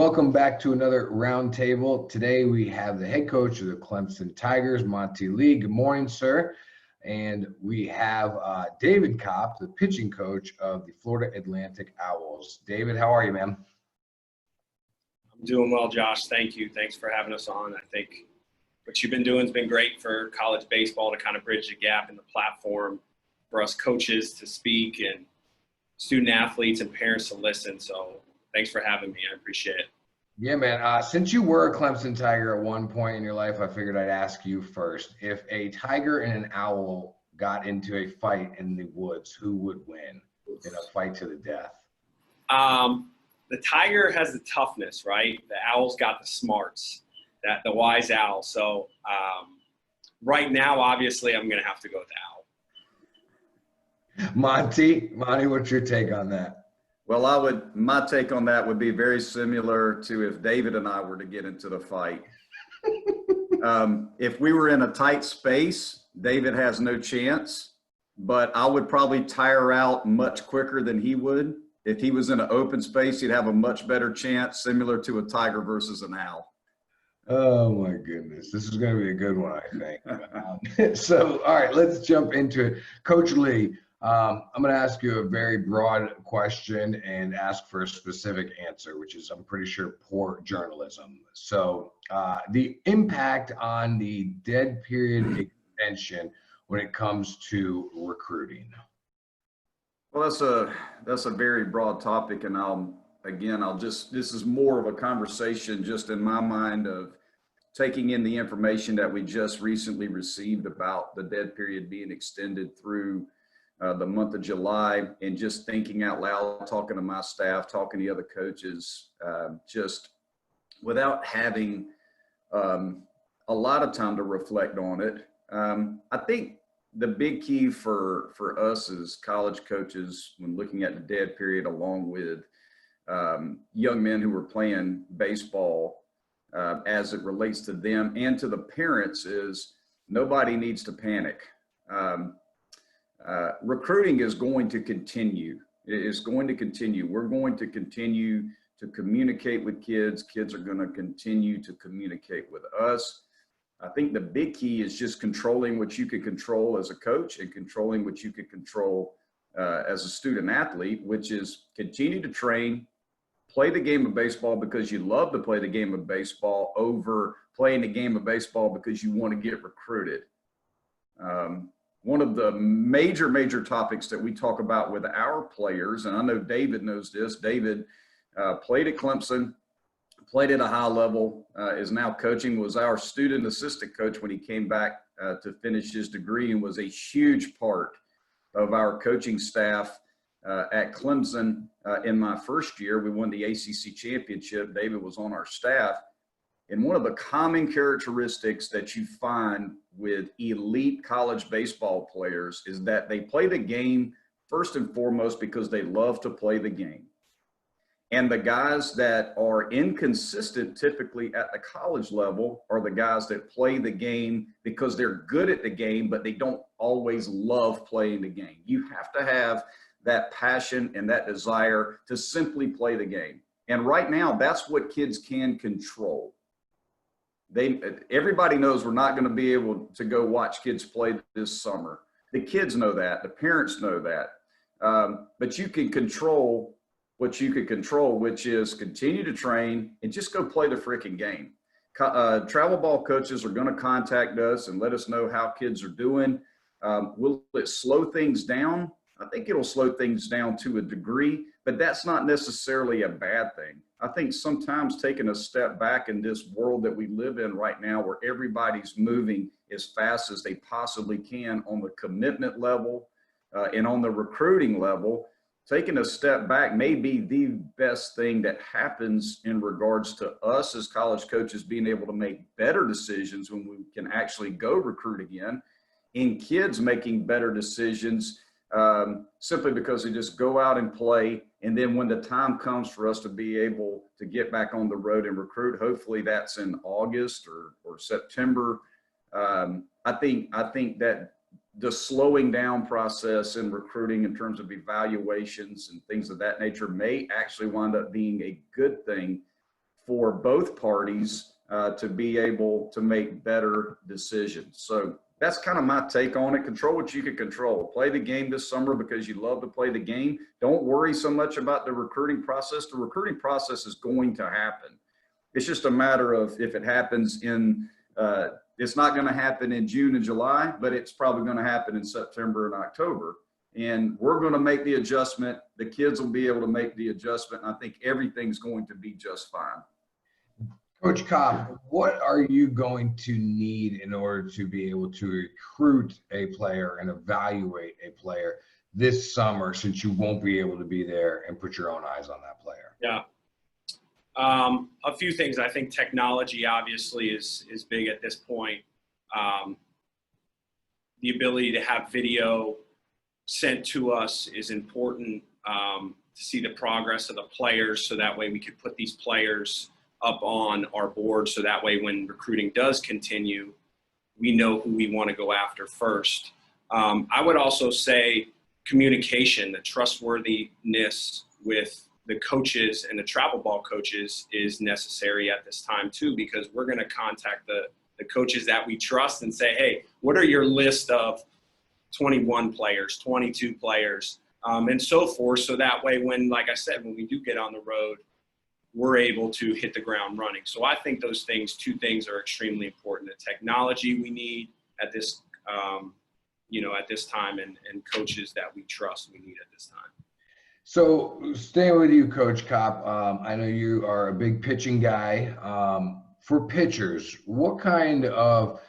Welcome back to another Roundtable. Today we have the head coach of the Clemson Tigers, Monte. Good morning, sir. And we have David Kopp, the pitching coach of the Florida Atlantic Owls. David, how are you, man? I'm doing well, Josh. Thank you. Thanks for having us on. I think what you've been doing has been great for college baseball to kind of bridge the gap in the platform for us coaches to speak and student athletes and parents to listen. So thanks for having me. I appreciate it. Yeah, man. Since you were a Clemson Tiger at one point in your life, I figured I'd ask you first. If a tiger and an owl got into a fight in the woods, who would win in a fight to the death? The tiger has the toughness, right? The owl's got the smarts, the wise owl. So right now, obviously, I'm going to have to go with the owl. Monte, what's your take on that? Well, my take on that would be very similar to if David and I were to get into the fight. If we were in a tight space, David has no chance, but I would probably tire out much quicker than he would. If he was in an open space, he'd have a much better chance, similar to a tiger versus an owl. Oh my goodness, this is going to be a good one, I think. So, all right, let's jump into it. Coach Lee, I'm going to ask you a very broad question and ask for a specific answer, which is, I'm pretty sure, poor journalism. So the impact on the dead period extension when it comes to recruiting. Well, that's a very broad topic, and this is more of a conversation just in my mind of taking in the information that we just recently received about the dead period being extended through the month of July, and just thinking out loud, talking to my staff, talking to other coaches, just without having a lot of time to reflect on it. I think the big key for us as college coaches when looking at the dead period, along with young men who are playing baseball, as it relates to them and to the parents, is nobody needs to panic. Recruiting is going to continue. It is going to continue. We're going to continue to communicate with kids. Kids are going to continue to communicate with us. I think the big key is just controlling what you can control as a coach and controlling what you can control as a student athlete, which is continue to train, play the game of baseball because you love to play the game of baseball over playing the game of baseball because you want to get recruited. One of the major topics that we talk about with our players, and I know David knows this, David played at Clemson, played at a high level, is now coaching, was our student assistant coach when he came back to finish his degree, and was a huge part of our coaching staff at Clemson. In my first year, we won the ACC championship. David was on our staff. And one of the common characteristics that you find with elite college baseball players is that they play the game first and foremost because they love to play the game. And the guys that are inconsistent typically at the college level are the guys that play the game because they're good at the game, but they don't always love playing the game. You have to have that passion and that desire to simply play the game. And right now, that's what kids can control. Everybody knows we're not going to be able to go watch kids play this summer. The kids know that. The parents know that. But you can control what you can control, which is continue to train and just go play the freaking game. Travel ball coaches are going to contact us and let us know how kids are doing. Will it slow things down? I think it'll slow things down to a degree, but that's not necessarily a bad thing. I think sometimes taking a step back in this world that we live in right now, where everybody's moving as fast as they possibly can on the commitment level and on the recruiting level, taking a step back may be the best thing that happens in regards to us as college coaches being able to make better decisions when we can actually go recruit again, and kids making better decisions simply because they just go out and play. And then when the time comes for us to be able to get back on the road and recruit, hopefully that's in August or September. I think that the slowing down process in recruiting in terms of evaluations and things of that nature may actually wind up being a good thing for both parties to be able to make better decisions. So that's kind of my take on it. Control what you can control. Play the game this summer because you love to play the game. Don't worry so much about the recruiting process. The recruiting process is going to happen. It's just a matter of if it happens in, it's not going to happen in June and July, but it's probably going to happen in September and October. And we're going to make the adjustment. The kids will be able to make the adjustment. And I think everything's going to be just fine. Coach Kopp, what are you going to need in order to be able to recruit a player and evaluate a player this summer, since you won't be able to be there and put your own eyes on that player? Yeah. A few things. I think technology obviously is big at this point. The ability to have video sent to us is important, to see the progress of the players, so that way we could put these players up on our board, so that way when recruiting does continue, we know who we want to go after first. I would also say communication, the trustworthiness with the coaches and the travel ball coaches is necessary at this time too, because we're going to contact the coaches that we trust and say, hey, what are your list of 21 players, 22 players, and so forth. So that way when, like I said, when we do get on the road, we're able to hit the ground running. So I think those things, two things are extremely important. The technology we need at this, at this time, and coaches that we trust we need at this time. So staying with you, Coach Kopp, I know you are a big pitching guy. For pitchers, what kind of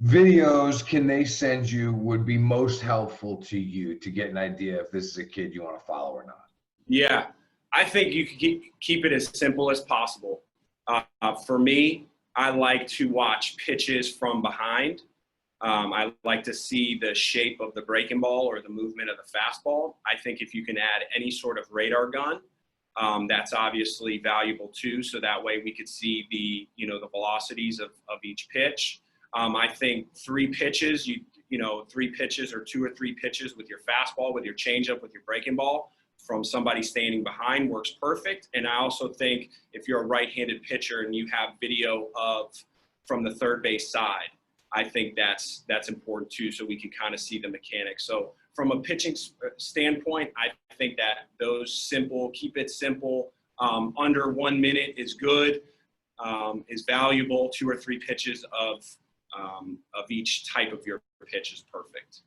videos can they send you would be most helpful to you to get an idea if this is a kid you want to follow or not? Yeah. I think you can keep it as simple as possible. For me, I like to watch pitches from behind. I like to see the shape of the breaking ball or the movement of the fastball. I think if you can add any sort of radar gun, that's obviously valuable too. So that way we could see the velocities of each pitch. I think three pitches or two or three pitches with your fastball, with your changeup, with your breaking ball, from somebody standing behind works perfect. And I also think if you're a right-handed pitcher and you have video from the third base side, I think that's important too, so we can kind of see the mechanics. So from a pitching standpoint, I think that keep it simple, under 1 minute is good, is valuable. 2 or 3 pitches of each type of your pitch is perfect.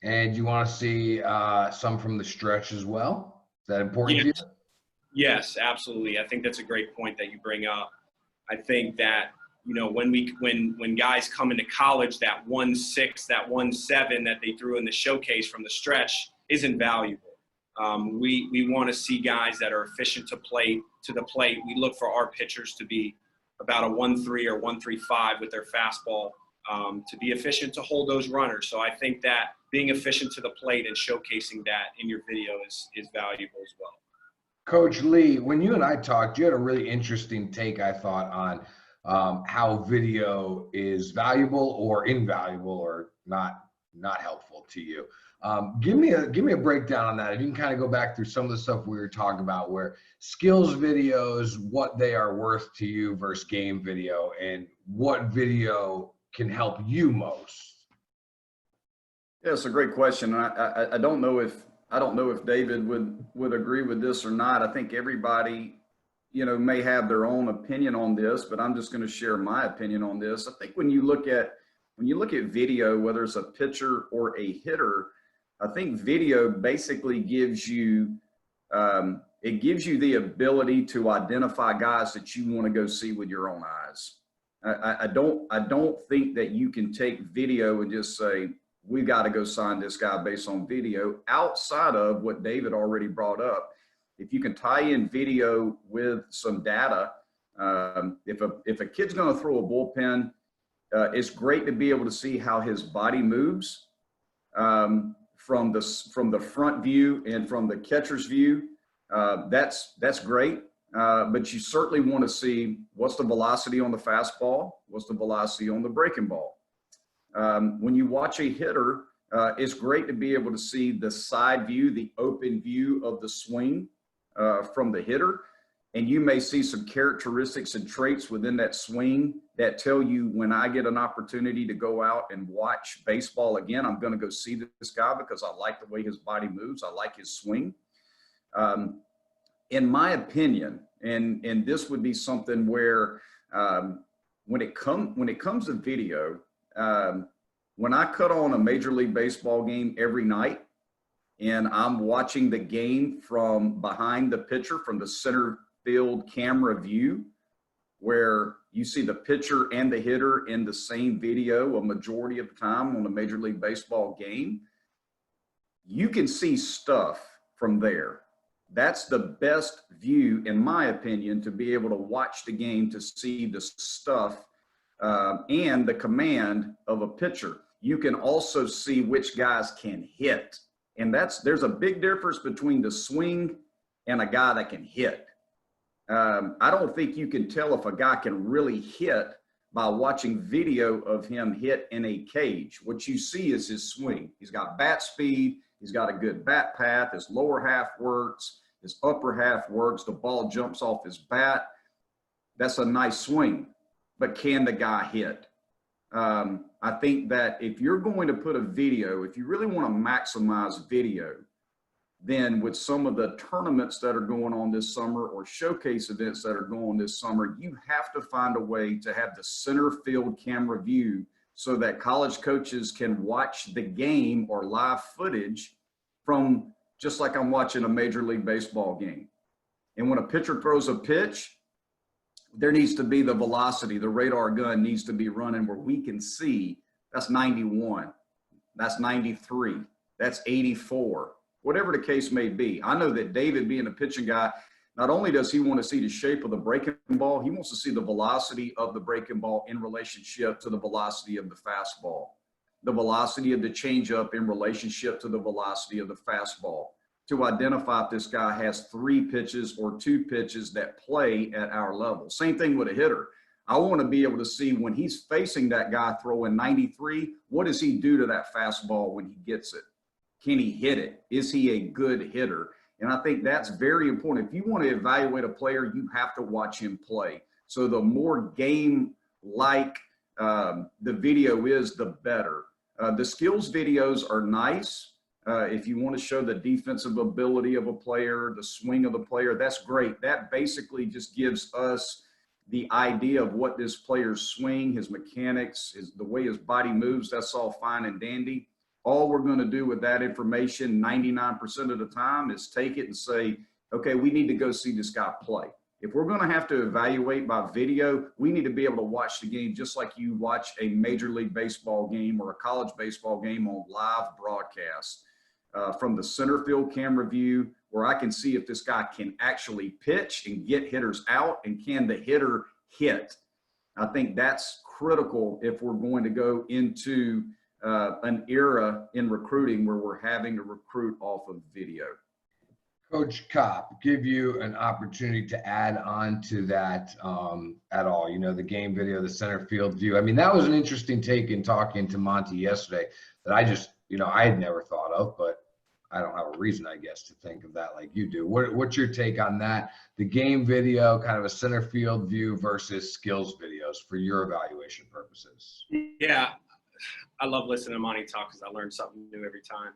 And you want to see some from the stretch as well? Is that important to you? Yes, absolutely. I think that's a great point that you bring up. I think that, when guys come into college, that 1.6, that 1.7 that they threw in the showcase from the stretch isn't valuable. We want to see guys that are efficient to the plate. We look for our pitchers to be about a 1.3 or 1.35 with their fastball, to be efficient to hold those runners. So I think that being efficient to the plate and showcasing that in your video is valuable as well. Coach Lee, when you and I talked, you had a really interesting take, I thought, on how video is valuable or invaluable or not helpful to you. Give me a breakdown on that. If you can kind of go back through some of the stuff we were talking about, where skills videos, what they are worth to you versus game video, and what video can help you most. Yeah, it's a great question. I don't know if David would agree with this or not. I think everybody, may have their own opinion on this, but I'm just going to share my opinion on this. I think when you look at video, whether it's a pitcher or a hitter, I think video basically gives you the ability to identify guys that you want to go see with your own eyes. I don't think that you can take video and just say, we got to go sign this guy based on video, outside of what David already brought up. If you can tie in video with some data, if a kid's going to throw a bullpen, it's great to be able to see how his body moves from the front view and from the catcher's view. That's great. But you certainly want to see what's the velocity on the fastball, what's the velocity on the breaking ball. When you watch a hitter, it's great to be able to see the side view, the open view of the swing from the hitter. And you may see some characteristics and traits within that swing that tell you, when I get an opportunity to go out and watch baseball again, I'm going to go see this guy because I like the way his body moves. I like his swing. In my opinion, and this would be something where when it comes to video, when I cut on a Major League Baseball game every night and I'm watching the game from behind the pitcher, from the center field camera view, where you see the pitcher and the hitter in the same video a majority of the time on a Major League Baseball game, you can see stuff from there. That's the best view, in my opinion, to be able to watch the game, to see the stuff and the command of a pitcher. You can also see which guys can hit. And there's a big difference between the swing and a guy that can hit. I don't think you can tell if a guy can really hit by watching video of him hit in a cage. What you see is his swing. He's got bat speed. He's got a good bat path. His lower half works. His upper half works. The ball jumps off his bat. That's a nice swing. But can the guy hit? I think that if you're going to put a video, if you really want to maximize video, then with some of the tournaments that are going on this summer or showcase events that are going on this summer, you have to find a way to have the center field camera view so that college coaches can watch the game or live footage from just like I'm watching a Major League Baseball game. And when a pitcher throws a pitch, there needs to be the velocity. The radar gun needs to be running where we can see that's 91, that's 93, that's 84. Whatever the case may be. I know that David, being a pitching guy, not only does he want to see the shape of the breaking ball, he wants to see the velocity of the breaking ball in relationship to the velocity of the fastball, the velocity of the changeup in relationship to the velocity of the fastball, to identify if this guy has 3 pitches or 2 pitches that play at our level. Same thing with a hitter. I want to be able to see when he's facing that guy throwing 93, what does he do to that fastball when he gets it? Can he hit it? Is he a good hitter? And I think that's very important. If you want to evaluate a player, you have to watch him play. So the more game-like the video is, the better. The skills videos are nice. If you want to show the defensive ability of a player, the swing of the player, that's great. That basically just gives us the idea of what this player's swing, his mechanics, the way his body moves, that's all fine and dandy. All we're going to do with that information 99% of the time is take it and say, okay, we need to go see this guy play. If we're going to have to evaluate by video, we need to be able to watch the game just like you watch a Major League Baseball game or a college baseball game on live broadcast. From the center field camera view, where I can see if this guy can actually pitch and get hitters out, and can the hitter hit. I think that's critical if we're going to go into an era in recruiting where we're having to recruit off of video. Coach Kopp, give you an opportunity to add on to that at all. You know, the game video, the center field view. I mean, that was an interesting take in talking to Monte yesterday that I just, you know, I had never thought of, but I don't have a reason, I guess, to think of that like you do. What's your take on that? The game video, kind of a center field view versus skills videos for your evaluation purposes. Yeah, I love listening to Monte talk because I learn something new every time.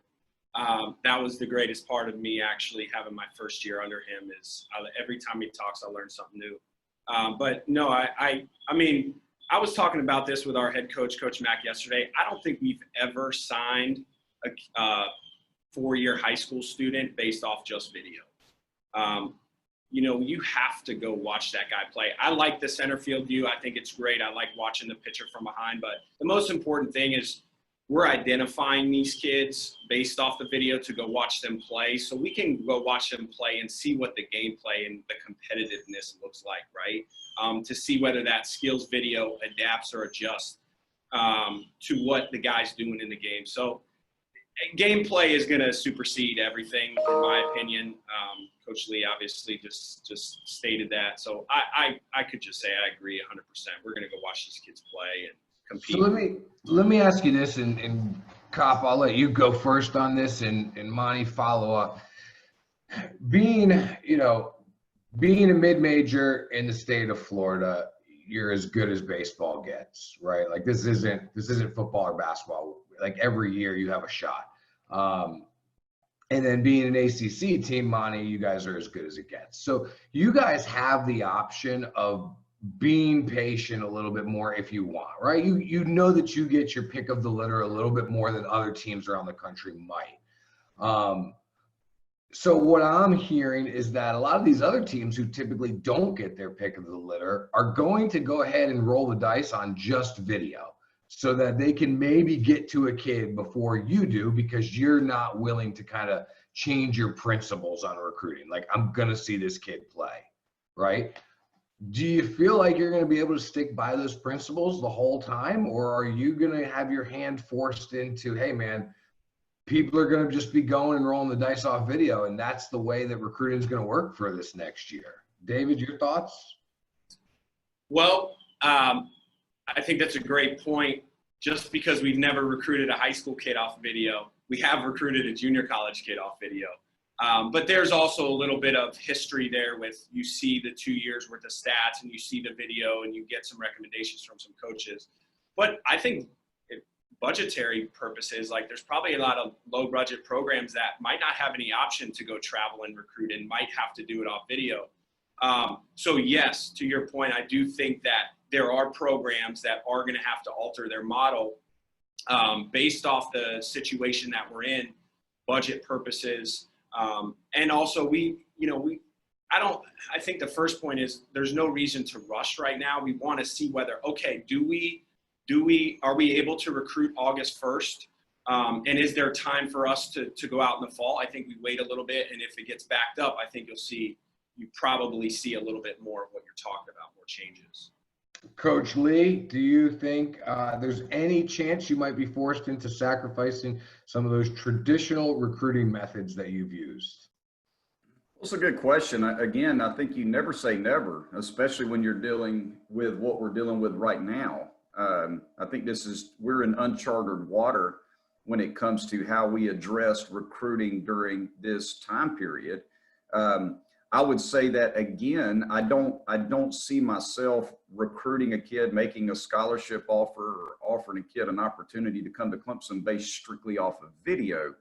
That was the greatest part of me actually having my first year under him is every time he talks, I learn something new. But no, I mean, I was talking about this with our head coach, Coach Mack, yesterday. I don't think we've ever signed a 4-year high school student based off just video. You know, you have to go watch that guy play. I like the center field view. I think it's great. I like watching the pitcher from behind. But the most important thing is we're identifying these kids based off the video to go watch them play. So we can go watch them play and see what the gameplay and the competitiveness looks like, right? To see whether that skills video adapts or adjusts to what the guy's doing in the game. So gameplay is going to supersede everything, in my opinion. Coach Lee obviously just stated that. So I could just say I agree 100%. We're going to go watch these kids play and compete. So let me ask you this, and Kopp, I'll let you go first on this, and Monte follow up. Being, you know, being a mid-major in the state of Florida, you're as good as baseball gets, right? Like this isn't football or basketball. Like every year you have a shot. And then being an ACC team, Monte, you guys are as good as it gets. So you guys have the option of being patient a little bit more if you want, right? You know that you get your pick of the litter a little bit more than other teams around the country might. So what I'm hearing is that a lot of these other teams who typically don't get their pick of the litter are going to go ahead and roll the dice on just video so that they can maybe get to a kid before you do because you're not willing to kind of change your principles on recruiting. Like, I'm going to see this kid play, right? Do you feel like you're going to be able to stick by those principles the whole time, or are you going to have your hand forced into, hey, man, people are going to just be going and rolling the dice off video, and that's the way that recruiting is going to work for this next year? David, your thoughts? Well, I think that's a great point. Just because we've never recruited a high school kid off video, we have recruited a junior college kid off video. But there's also a little bit of history there with you see the 2 years worth of stats and you see the video and you get some recommendations from some coaches. But I think budgetary purposes, like there's probably a lot of low budget programs that might not have any option to go travel and recruit and might have to do it off video. So yes, to your point, I do think that there are programs that are going to have to alter their model based off the situation that we're in, budget purposes. And also I think the first point is there's no reason to rush right now. We want to see whether, okay, are we able to recruit August 1st? And is there time for us to go out in the fall? I think we wait a little bit. And if it gets backed up, I think you probably see a little bit more of what you're talking about, more changes. Coach Lee, do you think there's any chance you might be forced into sacrificing some of those traditional recruiting methods that you've used? That's a good question. Again, I think you never say never, especially when you're dealing with what we're dealing with right now. I think we're in uncharted water when it comes to how we address recruiting during this time period. I would say that again, I don't see myself recruiting a kid, making a scholarship offer, or offering a kid an opportunity to come to Clemson based strictly off of video.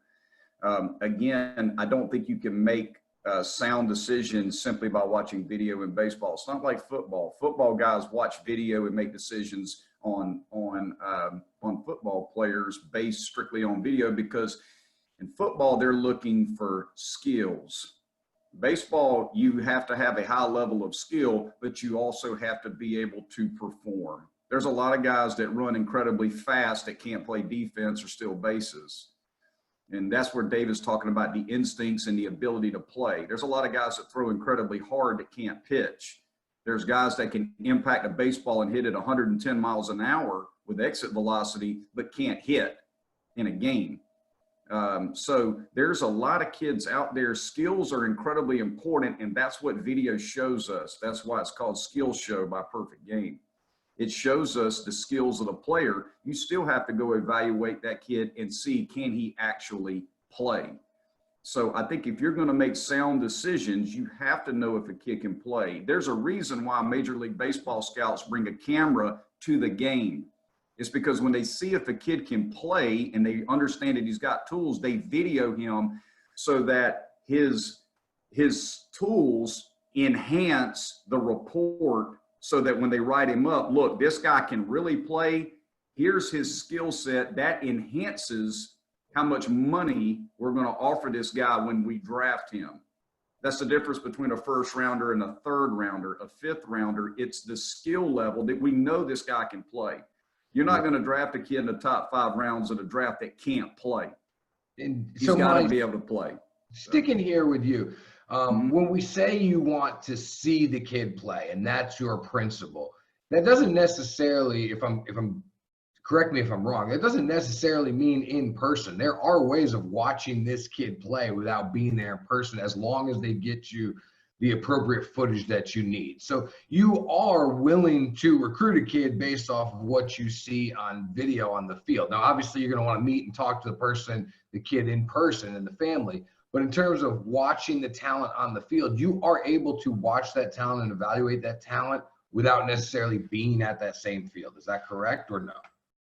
Again, I don't think you can make sound decisions simply by watching video in baseball. It's not like football. Football guys watch video and make decisions on football players based strictly on video, because in football they're looking for skills. Baseball, you have to have a high level of skill, but you also have to be able to perform. There's a lot of guys that run incredibly fast that can't play defense or steal bases. And that's where David's talking about the instincts and the ability to play. There's a lot of guys that throw incredibly hard that can't pitch. There's guys that can impact a baseball and hit it 110 miles an hour with exit velocity, but can't hit in a game. So there's a lot of kids out there. Skills are incredibly important, and that's what video shows us. That's why it's called Skill Show by Perfect Game. It shows us the skills of the player. You still have to go evaluate that kid and see, can he actually play? So I think if you're going to make sound decisions, you have to know if a kid can play. There's a reason why Major League Baseball scouts bring a camera to the game. It's because when they see if a kid can play and they understand that he's got tools, they video him so that his tools enhance the report, so that when they write him up, look, this guy can really play. Here's his skill set. That enhances how much money we're going to offer this guy when we draft him. That's the difference between a first rounder and a third rounder, a fifth rounder. It's the skill level that we know this guy can play. You're not going to draft a kid in the top 5 rounds of a draft that can't play. And He's so got to be able to play. Sticking here with you, when we say you want to see the kid play and that's your principle, that doesn't necessarily, correct me if I'm wrong, that doesn't necessarily mean in person. There are ways of watching this kid play without being there in person, as long as they get you the appropriate footage that you need. So you are willing to recruit a kid based off of what you see on video on the field. Now, obviously, you're going to want to meet and talk to the kid in person and the family. But in terms of watching the talent on the field, you are able to watch that talent and evaluate that talent without necessarily being at that same field. Is that correct or no?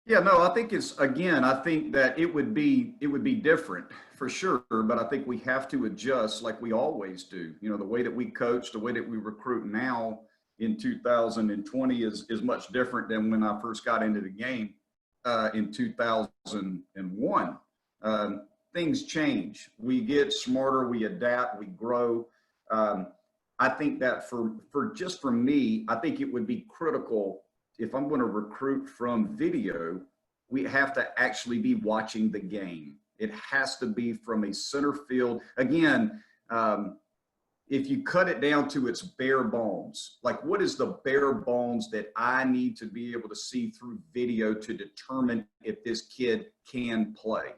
Yeah, no, I think it's, again, I think that it would be different for sure, but I think we have to adjust like we always do. You know, the way that we coach, the way that we recruit now in 2020 is much different than when I first got into the game in 2001. Things change. We get smarter, we adapt, we grow. I think that for me, I think it would be critical if I'm going to recruit from video, we have to actually be watching the game. It has to be from a center field. Again, if you cut it down to its bare bones, like what is the bare bones that I need to be able to see through video to determine if this kid can play?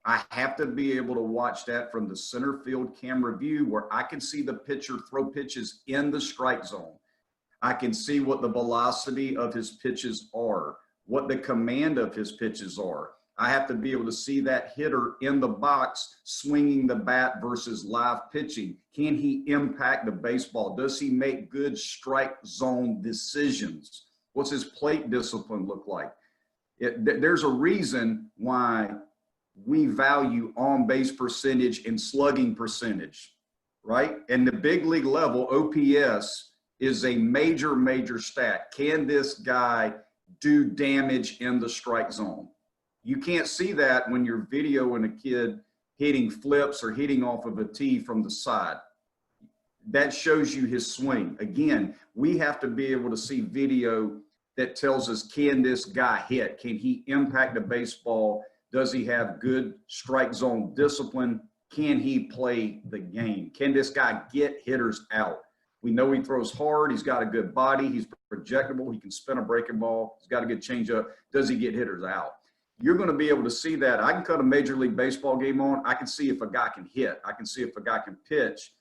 I have to be able to watch that from the center field camera view where I can see the pitcher throw pitches in the strike zone. I can see what the velocity of his pitches are, what the command of his pitches are. I have to be able to see that hitter in the box swinging the bat versus live pitching. Can he impact the baseball? Does he make good strike zone decisions? What's his plate discipline look like? There's a reason why we value on-base percentage and slugging percentage, right? And the big league level, OPS, is a major stat. Can this guy do damage in the strike zone? You can't see that when you're videoing a kid hitting flips or hitting off of a tee from the side. That shows you his swing. Again, we have to be able to see video that tells us, can this guy hit? Can he impact the baseball? Does he have good strike zone discipline? Can he play the game? Can this guy get hitters out? We know he throws hard. He's got a good body. He's projectable. He can spin a breaking ball. He's got a good changeup. Does he get hitters out? You're going to be able to see that. I can cut a Major League Baseball game on. I can see if a guy can hit. I can see if a guy can pitch.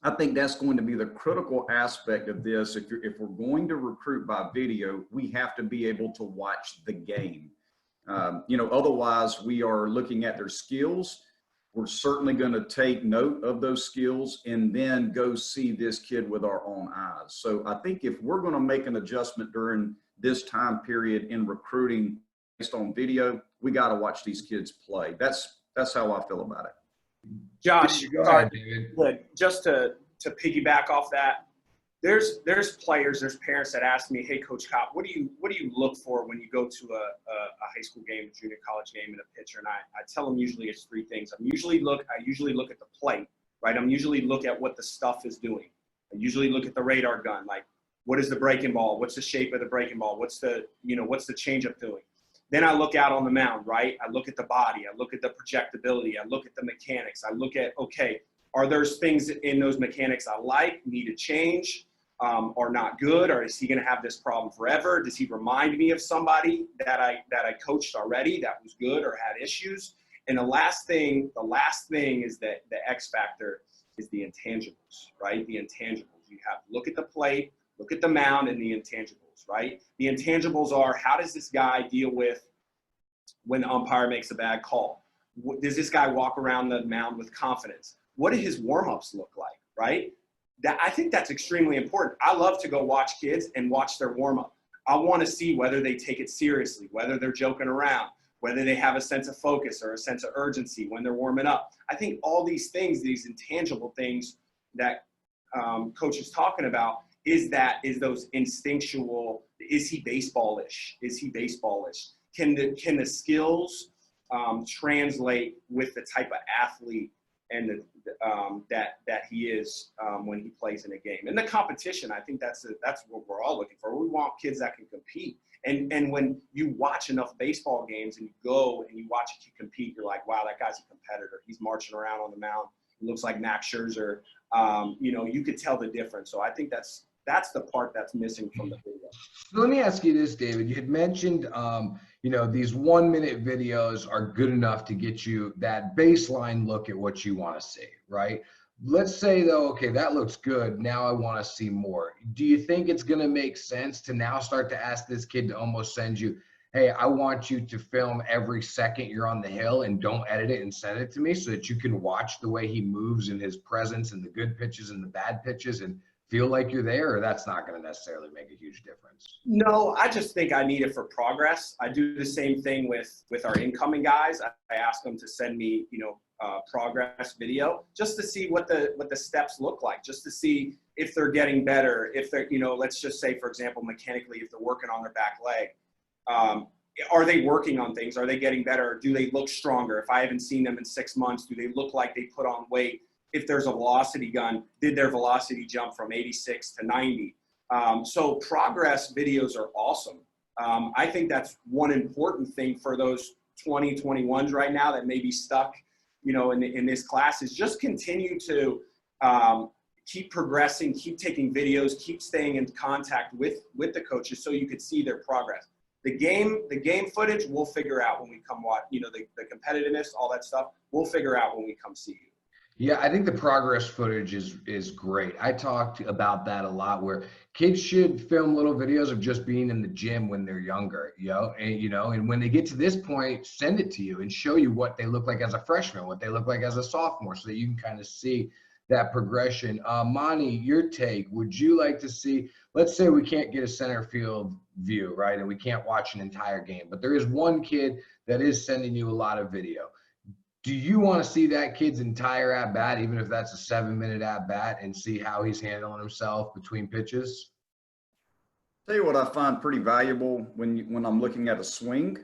I think that's going to be the critical aspect of this. If we're going to recruit by video, we have to be able to watch the game. You know, otherwise we are looking at their skills. We're certainly going to take note of those skills and then go see this kid with our own eyes. So I think if we're going to make an adjustment during this time period in recruiting based on video, we got to watch these kids play. That's how I feel about it. Josh, Go ahead, David. Good. Just to piggyback off that, there's players, there's parents that ask me, hey, Coach Kopp, what do you look for when you go to a high school game, a junior college game, and a pitcher? And I tell them usually it's three things. I usually look at the plate, right? I'm usually look at what the stuff is doing. I usually look at the radar gun, like what is the breaking ball? What's the shape of the breaking ball? What's the changeup doing? Then I look out on the mound, right? I look at the body. I look at the projectability. I look at the mechanics. I look at, okay, are there things in those mechanics I like, need to change, are not good, or is he going to have this problem forever? Does he remind me of somebody that I coached already that was good or had issues? And the last thing is that the X factor is the intangibles, right? The intangibles. You have to look at the plate, look at the mound, and the intangibles, right? The intangibles are, how does this guy deal with when the umpire makes a bad call? Does this guy walk around the mound with confidence? What do his warm-ups look like, right? I think that's extremely important. I love to go watch kids and watch their warm-up. I want to see whether they take it seriously, whether they're joking around, whether they have a sense of focus or a sense of urgency when they're warming up. I think all these things, these intangible things that Coach is talking about, is those instinctual, is he baseball-ish? Is he baseball-ish? Can the skills translate with the type of athlete and that he is when he plays in a game? And the competition, I think that's what we're all looking for. We want kids that can compete. And when you watch enough baseball games and you go and you watch a kid compete, you're like, wow, that guy's a competitor. He's marching around on the mound. He looks like Max Scherzer. You could tell the difference. So I think that's the part that's missing from the video. So let me ask you this, David. You had mentioned, these 1-minute videos are good enough to get you that baseline look at what you want to see, right? Let's say, though, okay, that looks good. Now I want to see more. Do you think it's going to make sense to now start to ask this kid to almost send you, hey, I want you to film every second you're on the hill and don't edit it and send it to me so that you can watch the way he moves and his presence and the good pitches and the bad pitches and feel like you're there, or that's not going to necessarily make a huge difference? No, I just think I need it for progress. I do the same thing with our incoming guys. I ask them to send me, progress video just to see what the steps look like, just to see if they're getting better, if they're, let's just say, for example, mechanically, if they're working on their back leg. Are they working on things? Are they getting better? Do they look stronger? If I haven't seen them in 6 months, do they look like they put on weight? If there's a velocity gun, did their velocity jump from 86 to 90? So progress videos are awesome. I think that's one important thing for those 2021s right now that may be stuck, in this class, is just continue to keep progressing, keep taking videos, keep staying in contact with the coaches so you could see their progress. The game footage we'll figure out when we come watch, the competitiveness, all that stuff, we'll figure out when we come see you. Yeah, I think the progress footage is great. I talked about that a lot, where kids should film little videos of just being in the gym when they're younger, and when they get to this point, send it to you and show you what they look like as a freshman, what they look like as a sophomore, so that you can kind of see that progression. Monte, your take, would you like to see, let's say we can't get a center field view, right? And we can't watch an entire game, but there is one kid that is sending you a lot of video. Do you want to see that kid's entire at bat, even if that's a 7-minute at bat, and see how he's handling himself between pitches? Tell you what I find pretty valuable when I'm looking at a swing.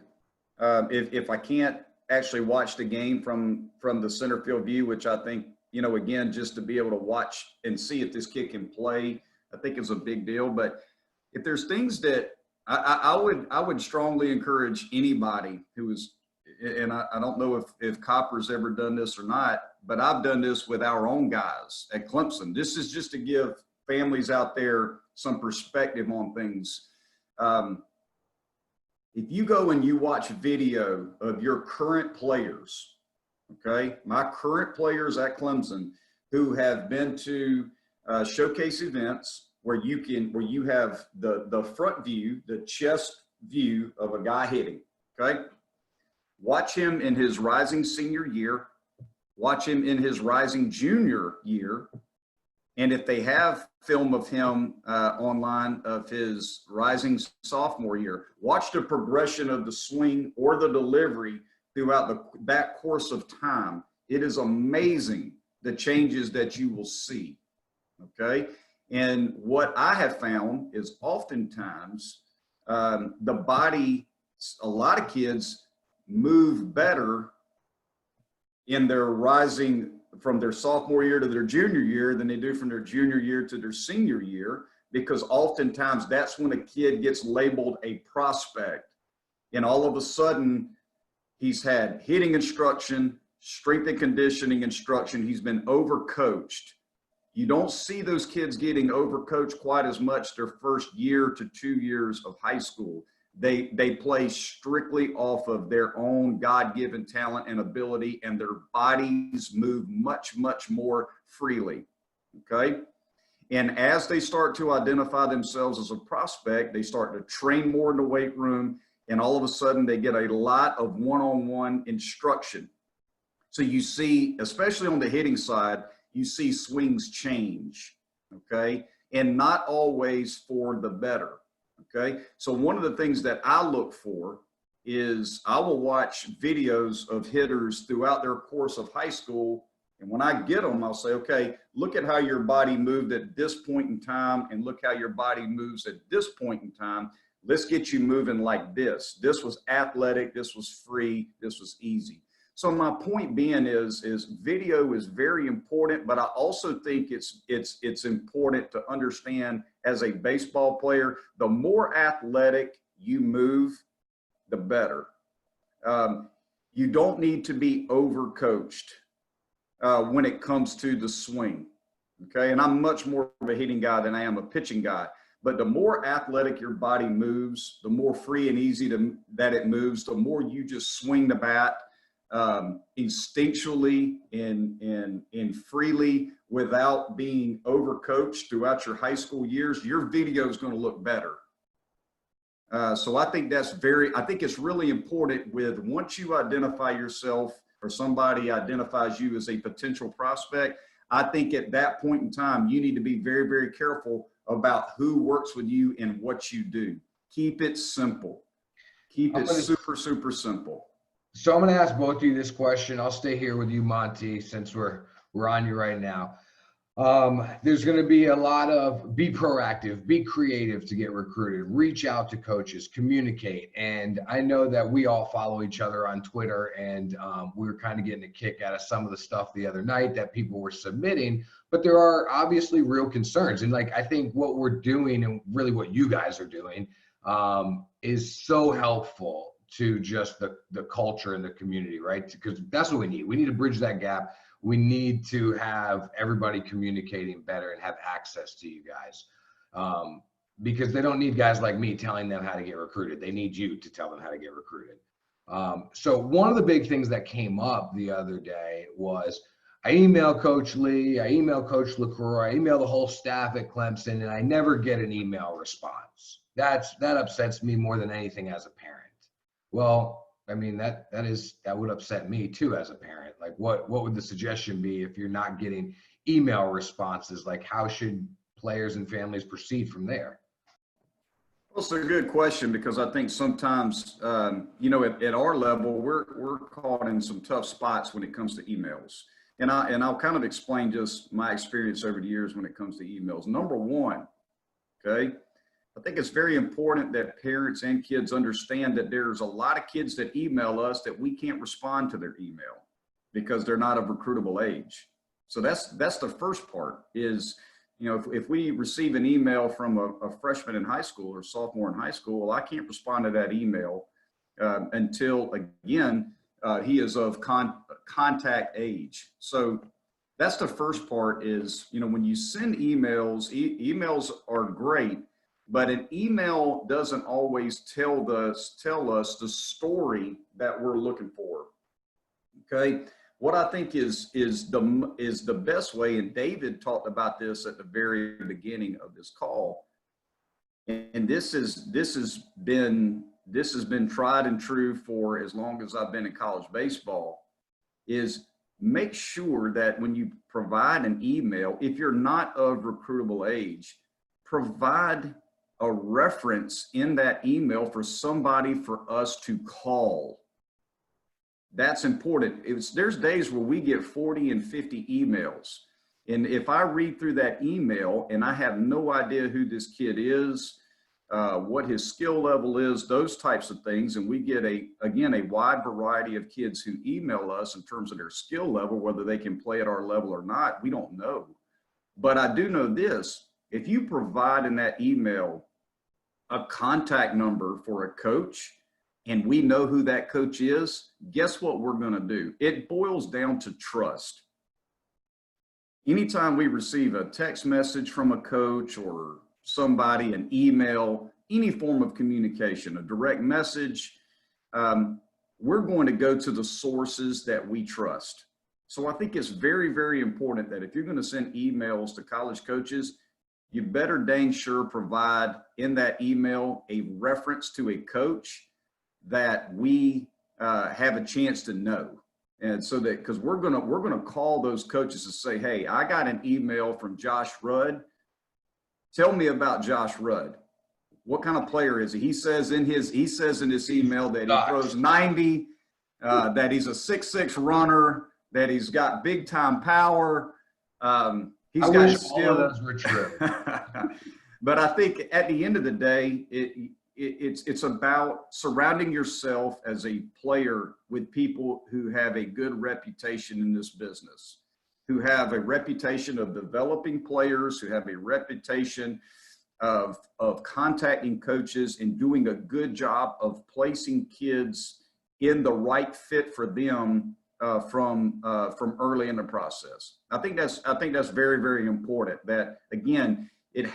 If I can't actually watch the game from the center field view, which I think, again, just to be able to watch and see if this kid can play, I think is a big deal. But if there's things that I would strongly encourage anybody who is, and I don't know if Copper's ever done this or not, but I've done this with our own guys at Clemson. This is just to give families out there some perspective on things. If you go and you watch video of your current players, okay, my current players at Clemson who have been to showcase events where you have the front view, the chest view of a guy hitting, okay? Watch him in his rising senior year, watch him in his rising junior year, and if they have film of him online of his rising sophomore year, watch the progression of the swing or the delivery throughout that course of time. It is amazing the changes that you will see, okay? And what I have found is oftentimes the body, a lot of kids move better in their rising from their sophomore year to their junior year than they do from their junior year to their senior year, because oftentimes that's when a kid gets labeled a prospect, and all of a sudden he's had hitting instruction, strength and conditioning instruction, he's been overcoached. You don't see those kids getting overcoached quite as much their first year to 2 years of high school. They play strictly off of their own God-given talent and ability, and their bodies move much, much more freely, okay? And as they start to identify themselves as a prospect, they start to train more in the weight room, and all of a sudden they get a lot of one-on-one instruction. So you see, especially on the hitting side, you see swings change, okay? And not always for the better. Okay, so one of the things that I look for is I will watch videos of hitters throughout their course of high school. And when I get them, I'll say, okay, look at how your body moved at this point in time, and look how your body moves at this point in time. Let's get you moving like this. This was athletic, this was free, this was easy. So my point being is video is very important, but I also think it's important to understand as a baseball player, the more athletic you move, the better. You don't need to be overcoached when it comes to the swing, okay? And I'm much more of a hitting guy than I am a pitching guy. But the more athletic your body moves, the more free and easy that it moves, the more you just swing the bat instinctually and freely without being overcoached throughout your high school years, your video is going to look better. So I think I think it's really important once you identify yourself or somebody identifies you as a potential prospect, I think at that point in time, you need to be very, very careful about who works with you and what you do. Keep it simple. Keep it super, super simple. So I'm going to ask both of you this question. I'll stay here with you, Monte, since we're on you right now. There's going to be a lot of be proactive, be creative to get recruited, reach out to coaches, communicate. And I know that we all follow each other on Twitter, and we were kind of getting a kick out of some of the stuff the other night that people were submitting, but there are obviously real concerns. And like, I think what we're doing and really what you guys are doing is so helpful to just the culture and the community, right? Because that's what we need. We need to bridge that gap. We need to have everybody communicating better and have access to you guys, because they don't need guys like me telling them how to get recruited. They need you to tell them how to get recruited. So one of the big things that came up the other day was I emailed Coach Lee, I emailed Coach LaCroix, I emailed the whole staff at Clemson, and I never get an email response. That upsets me more than anything as a parent. Well, I mean, that would upset me too as a parent. Like, what would the suggestion be if you're not getting email responses? Like, how should players and families proceed from there? Well, it's a good question, because I think sometimes, you know, at our level, we're caught in some tough spots when it comes to emails. And I'll kind of explain just my experience over the years when it comes to emails. Number one, okay, I think it's very important that parents and kids understand that there's a lot of kids that email us that we can't respond to their email because they're not of recruitable age. So that's the first part is, you know, if we receive an email from a freshman in high school or sophomore in high school, well, I can't respond to that email until, again, he is of contact age. So that's the first part is, you know, when you send emails, emails are great, but an email doesn't always tell us the story that we're looking for. Okay, what I think is the best way, and David talked about this at the very beginning of this call, and this has been tried and true for as long as I've been in college baseball, is make sure that when you provide an email, if you're not of recruitable age, provide a reference in that email for somebody for us to call. That's important. There's days where we get 40 and 50 emails. And if I read through that email and I have no idea who this kid is, what his skill level is, those types of things, and we get a wide variety of kids who email us in terms of their skill level, whether they can play at our level or not, we don't know. But I do know this, if you provide in that email a contact number for a coach, and we know who that coach is, guess what we're going to do? It boils down to trust. Anytime we receive a text message from a coach or somebody, an email, any form of communication, a direct message, we're going to go to the sources that we trust. So I think it's very, very important that if you're going to send emails to college coaches, you better dang sure provide in that email a reference to a coach that we have a chance to know. And so that, because we're gonna call those coaches and say, hey, I got an email from Josh Rudd. Tell me about Josh Rudd. What kind of player is he? He says in this email that he throws 90, that he's a 6'6" runner, that he's got big time power. He's got skill. All of those were true. But I think at the end of the day, it's about surrounding yourself as a player with people who have a good reputation in this business, who have a reputation of developing players, who have a reputation of contacting coaches and doing a good job of placing kids in the right fit for them from early in the process. I think that's very, very important. That again,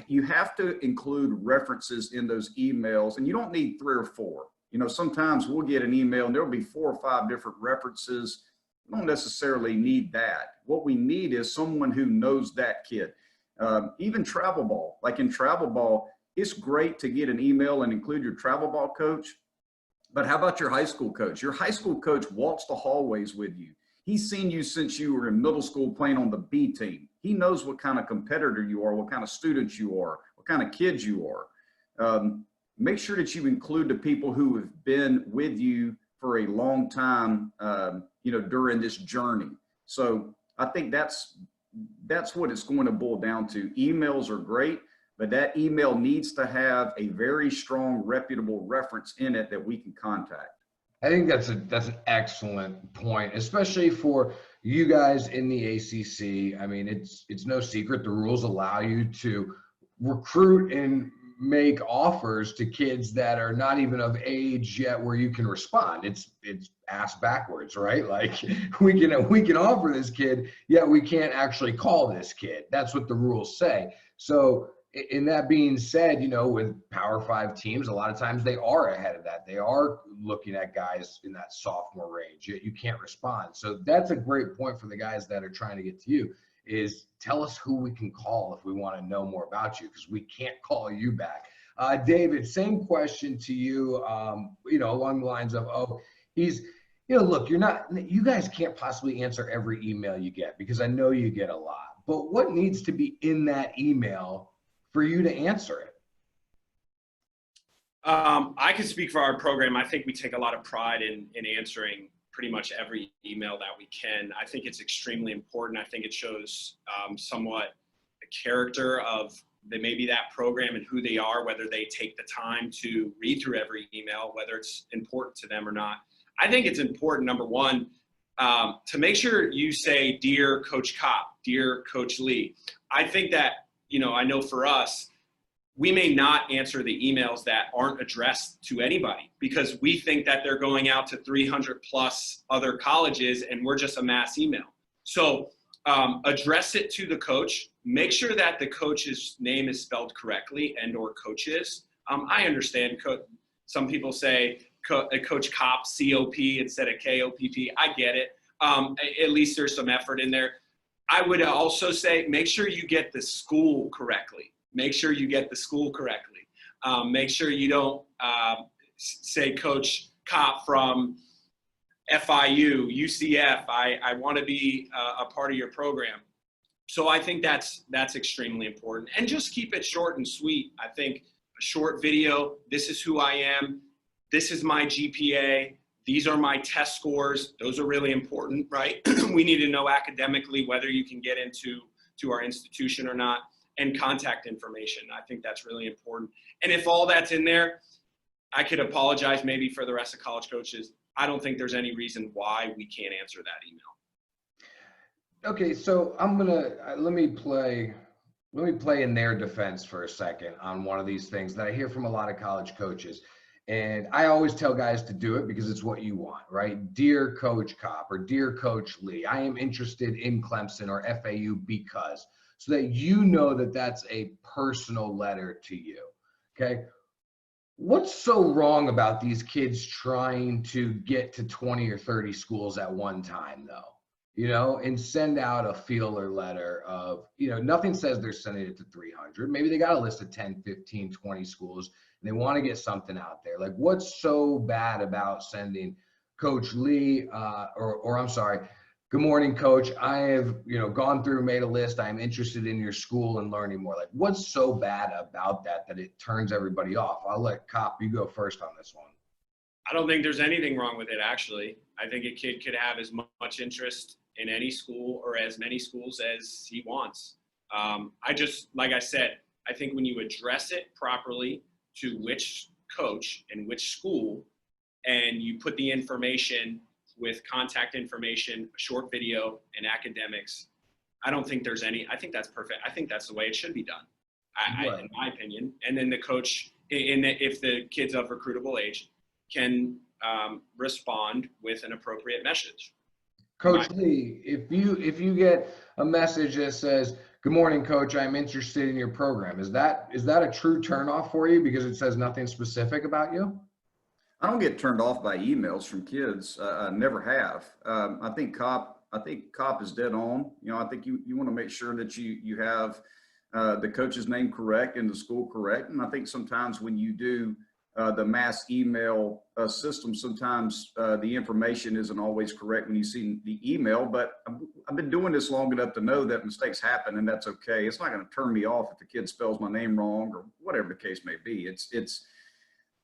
you have to include references in those emails, and you don't need 3 or 4. You know, sometimes we'll get an email and there'll be 4 or 5 different references. We don't necessarily need that. What we need is someone who knows that kid. Even travel ball, like in travel ball, it's great to get an email and include your travel ball coach, but how about your high school coach? Your high school coach walks the hallways with you. He's seen you since you were in middle school playing on the B team. He knows what kind of competitor you are, what kind of students you are, what kind of kids you are. Make sure that you include the people who have been with you for a long time, during this journey. So I think that's what it's going to boil down to. Emails are great, but that email needs to have a very strong, reputable reference in it that we can contact. I think that's an excellent point, especially for you guys in the ACC. I mean, it's no secret the rules allow you to recruit and make offers to kids that are not even of age yet where you can respond. It's ass backwards, right? Like we can offer this kid, yet we can't actually call this kid. That's what the rules say. So in that being said, with Power 5 teams, a lot of times they are ahead of that. They are looking at guys in that sophomore range, yet you can't respond. So that's a great point for the guys that are trying to get to you, is tell us who we can call if we want to know more about you, because we can't call you back. David, same question to you, along the lines of, look, you guys can't possibly answer every email you get, because I know you get a lot, but what needs to be in that email for you to answer it? I can speak for our program. I think we take a lot of pride in answering pretty much every email that we can. I think it's extremely important. I think it shows somewhat the character of maybe that program and who they are, whether they take the time to read through every email, whether it's important to them or not. I think it's important, number one, to make sure you say, "Dear Coach Kopp, dear Coach Lee." I think that, I know for us, we may not answer the emails that aren't addressed to anybody, because we think that they're going out to 300 plus other colleges and we're just a mass email. So address it to the coach. Make sure that the coach's name is spelled correctly and/or coaches. I understand some people say Coach Kopp, C-O-P instead of K-O-P-P. I get it. At least there's some effort in there. I would also say make sure you get the school correctly. Make sure you get the school correctly. Make sure you don't say Coach Kopp from FIU, UCF. I want to be a part of your program. So I think that's extremely important. And just keep it short and sweet. I think a short video, this is who I am. This is my GPA. These are my test scores. Those are really important, right? We need to know academically whether you can get into our institution or not, and contact information. I think that's really important. And if all that's in there, I could apologize maybe for the rest of college coaches. I don't think there's any reason why we can't answer that email. Okay, so let me play in their defense for a second on one of these things that I hear from a lot of college coaches. And I always tell guys to do it because it's what you want, right? Dear Coach Kopp or Dear Coach Lee, I am interested in Clemson or FAU because, so that you know that that's a personal letter to you, okay? What's so wrong about these kids trying to get to 20 or 30 schools at one time, though? And send out a feeler letter of, nothing says they're sending it to 300. Maybe they got a list of 10, 15, 20 schools, and they want to get something out there. Like, what's so bad about sending Coach Lee, or I'm sorry, good morning, Coach. I have, gone through, made a list. I'm interested in your school and learning more. Like, what's so bad about that it turns everybody off? I'll let Kopp, you go first on this one. I don't think there's anything wrong with it, actually. I think a kid could have as much interest in any school or as many schools as he wants. Like I said, I think when you address it properly to which coach and which school, and you put the information with contact information, a short video, and academics, I don't think there's I think that's perfect. I think that's the way it should be done, in my opinion. And then the coach, if the kid's of recruitable age, can respond with an appropriate message. Coach Lee, if you get a message that says, "Good morning, Coach, I'm interested in your program," is that a true turnoff for you because it says nothing specific about you? I don't get turned off by emails from kids. I never have. I think Kopp is dead on. I think you want to make sure that you have the coach's name correct and the school correct. And I think sometimes when you do the mass email system, sometimes the information isn't always correct when you see the email, but I've been doing this long enough to know that mistakes happen, and that's okay. It's not going to turn me off if the kid spells my name wrong or whatever the case may be.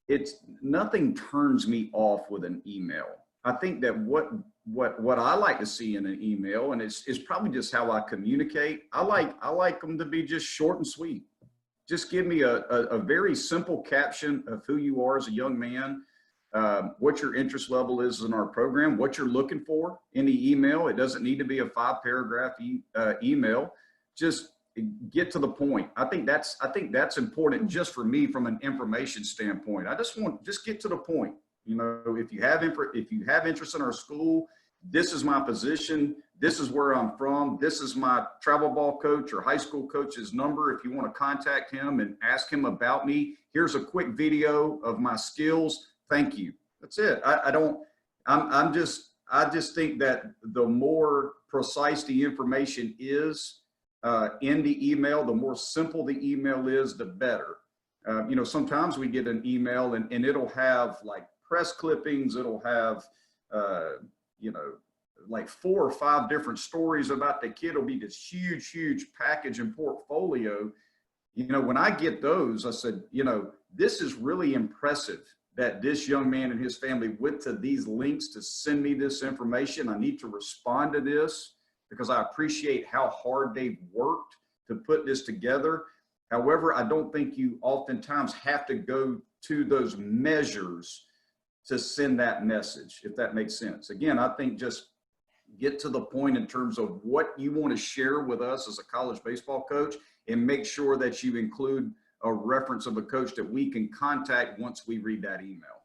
It's nothing turns me off with an email. I think that what I like to see in an email, and it's probably just how I communicate. I like them to be just short and sweet. Just give me a very simple caption of who you are as a young man, what your interest level is in our program, what you're looking for in the email. It doesn't need to be a 5-paragraph email. Just get to the point. I think that's important just for me from an information standpoint. I just get to the point. You know, if you have interest in our school, this is my position. This is where I'm from. This is my travel ball coach or high school coach's number. If you want to contact him and ask him about me, here's a quick video of my skills. Thank you. That's it. I just think that the more precise the information is in the email, the more simple the email is, the better. You know, sometimes we get an email and it'll have like press clippings. It'll have, you know, like 4 or 5 different stories about the kid. It'll be this huge package and portfolio. You know, when I get those, I said, you know, this is really impressive that this young man and his family went to these links to send me this information. I need to respond to this because I appreciate how hard they've worked to put this together. However, I don't think you oftentimes have to go to those measures to send that message, if that makes sense. Again, I think just get to the point in terms of what you want to share with us as a college baseball coach, and make sure that you include a reference of a coach that we can contact once we read that email.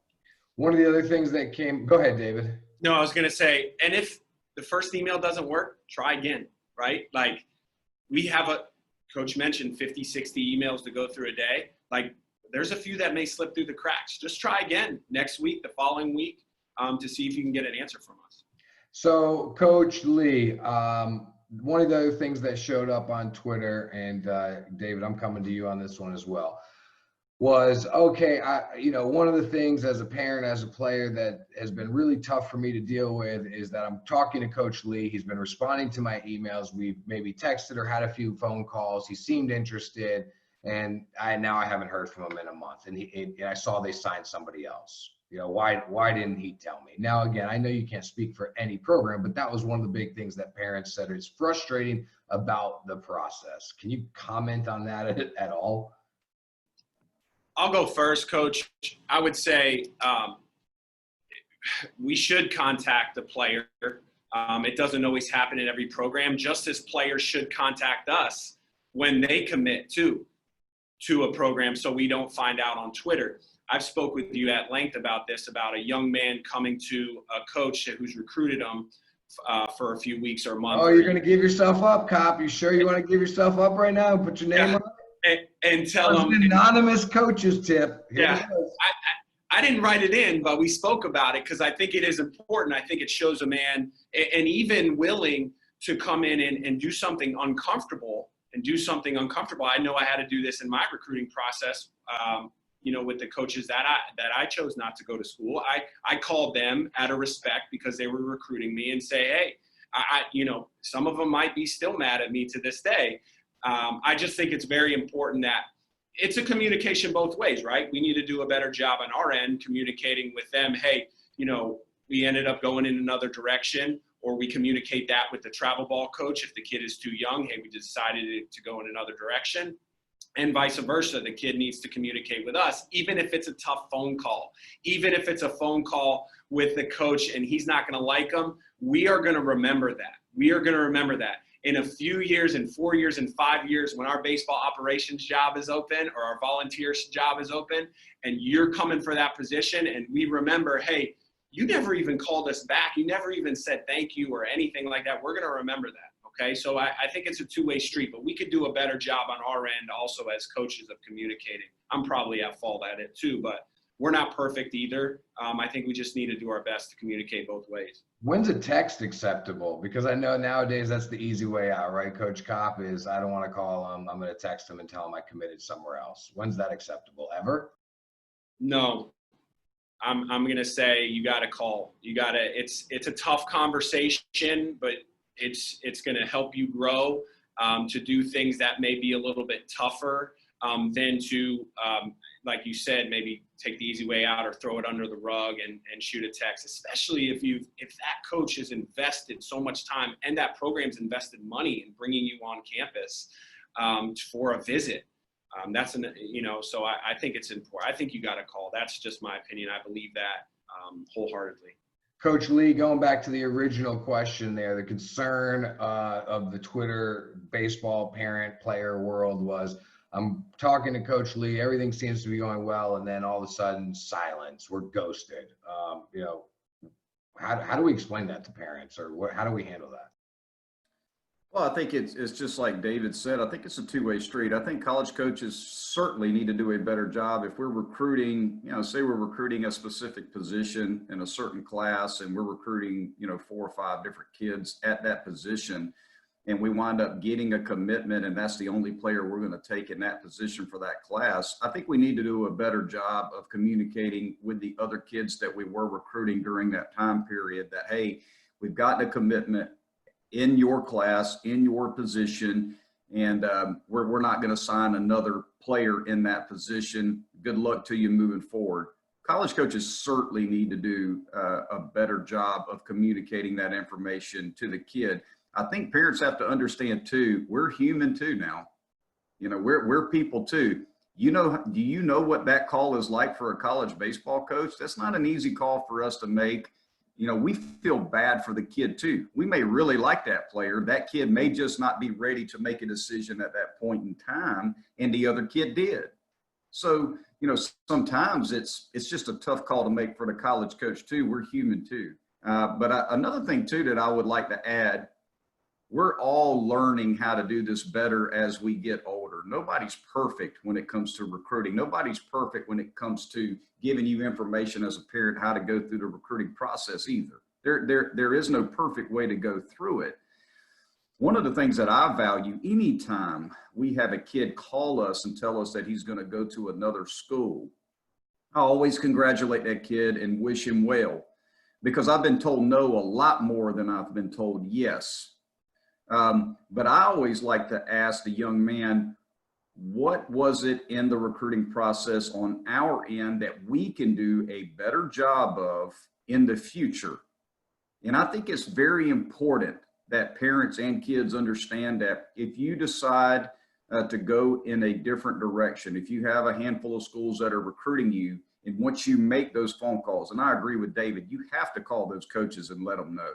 One of the other things that go ahead, David. No, I was going to say, and if the first email doesn't work, try again, right? Like we have coach mentioned 50, 60 emails to go through a day. Like there's a few that may slip through the cracks. Just try again next week, the following week, to see if you can get an answer from us. So Coach Lee, one of the other things that showed up on Twitter, and David, I'm coming to you on this one as well, was, okay, one of the things as a parent, as a player that has been really tough for me to deal with is that I'm talking to Coach Lee. He's been responding to my emails. We've maybe texted or had a few phone calls. He seemed interested, and now I haven't heard from him in a month. And I saw they signed somebody else. You know, why didn't he tell me? Now, again, I know you can't speak for any program, but that was one of the big things that parents said is frustrating about the process. Can you comment on that at all? I'll go first, Coach. I would say we should contact the player. It doesn't always happen in every program, just as players should contact us when they commit to a program so we don't find out on Twitter. I've spoke with you at length about this, about a young man coming to a coach who's recruited him for a few weeks or months. Oh, you're going to give yourself up, Kopp? You sure you want to give yourself up right now and put your name on it? And tell him. An anonymous coach's tip. Yeah, I didn't write it in, but we spoke about it because I think it is important. I think it shows a man, and even willing to come in and do something uncomfortable I know I had to do this in my recruiting process. With the coaches that I chose not to go to school, I called them out of respect because they were recruiting me and say, hey, some of them might be still mad at me to this day. I just think it's very important that it's a communication both ways, right? We need to do a better job on our end communicating with them. Hey, we ended up going in another direction, or we communicate that with the travel ball coach. If the kid is too young, hey, we decided to go in another direction. And vice versa, the kid needs to communicate with us, even if it's a tough phone call, even if it's a phone call with the coach and he's not going to like them. We are going to remember that. We are going to remember that in a few years, in 4 years, in 5 years, when our baseball operations job is open or our volunteers job is open and you're coming for that position. And we remember, hey, you never even called us back. You never even said thank you or anything like that. We're going to remember that. Okay, so I think it's a two-way street, but we could do a better job on our end also as coaches of communicating. I'm probably at fault at it too, but we're not perfect either. I think we just need to do our best to communicate both ways. When's a text acceptable? Because I know nowadays that's the easy way out, right? Coach Kopp is, I don't want to call him. I'm going to text him and tell him I committed somewhere else. When's that acceptable? Ever? No, I'm going to say you got to call. You got to. It's a tough conversation, but it's going to help you grow to do things that may be a little bit tougher than to, like you said, maybe take the easy way out or throw it under the rug and shoot a text. Especially if that coach has invested so much time and that program's invested money in bringing you on campus for a visit. So I think it's important. I think you got to call. That's just my opinion. I believe that wholeheartedly. Coach Lee, going back to the original question there, the concern of the Twitter baseball parent player world was, I'm talking to Coach Lee, everything seems to be going well, and then all of a sudden silence, we're ghosted. How do we explain that to parents, or how do we handle that? Well, I think it's just like David said. I think it's a two-way street. I think college coaches certainly need to do a better job. If we're recruiting, say we're recruiting a specific position in a certain class and we're recruiting, 4 or 5 different kids at that position, and we wind up getting a commitment and that's the only player we're going to take in that position for that class, I think we need to do a better job of communicating with the other kids that we were recruiting during that time period that, hey, we've gotten a commitment in your class, in your position, and we're not going to sign another player in that position. Good luck to you moving forward. College coaches certainly need to do a better job of communicating that information to the kid. I think parents have to understand too, we're human too now. We're people too. Do you know what that call is like for a college baseball coach? That's not an easy call for us to make. We feel bad for the kid too. We may really like that player. That kid may just not be ready to make a decision at that point in time, and the other kid did. So, sometimes it's just a tough call to make for the college coach too. We're human too. But another thing too that I would like to add, we're all learning how to do this better as we get older. Nobody's perfect when it comes to recruiting. Nobody's perfect when it comes to giving you information as a parent how to go through the recruiting process either. There is no perfect way to go through it. One of the things that I value anytime we have a kid call us and tell us that he's going to go to another school, I always congratulate that kid and wish him well, because I've been told no a lot more than I've been told yes. But I always like to ask the young man, what was it in the recruiting process on our end that we can do a better job of in the future? And I think it's very important that parents and kids understand that if you decide to go in a different direction, if you have a handful of schools that are recruiting you, and once you make those phone calls, and I agree with David, you have to call those coaches and let them know.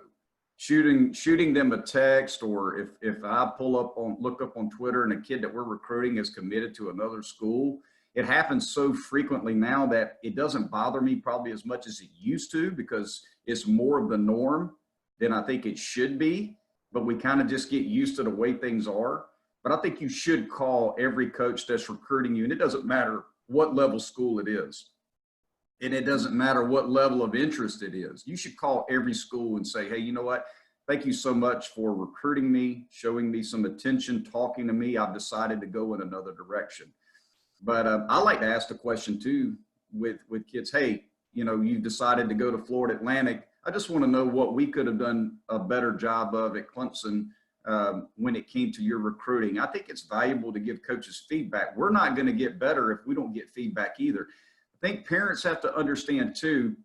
Shooting them a text, or if I look up on Twitter and a kid that we're recruiting is committed to another school, it happens so frequently now that it doesn't bother me probably as much as it used to, because it's more of the norm than I think it should be, but we kind of just get used to the way things are. But I think you should call every coach that's recruiting you, and it doesn't matter what level school it is. And it doesn't matter what level of interest it is. You should call every school and say, hey, you know what? Thank you so much for recruiting me, showing me some attention, talking to me. I've decided to go in another direction. But I like to ask the question too with kids, hey, you've decided to go to Florida Atlantic. I just want to know what we could have done a better job of at Clemson when it came to your recruiting. I think it's valuable to give coaches feedback. We're not going to get better if we don't get feedback either. I think parents have to understand too,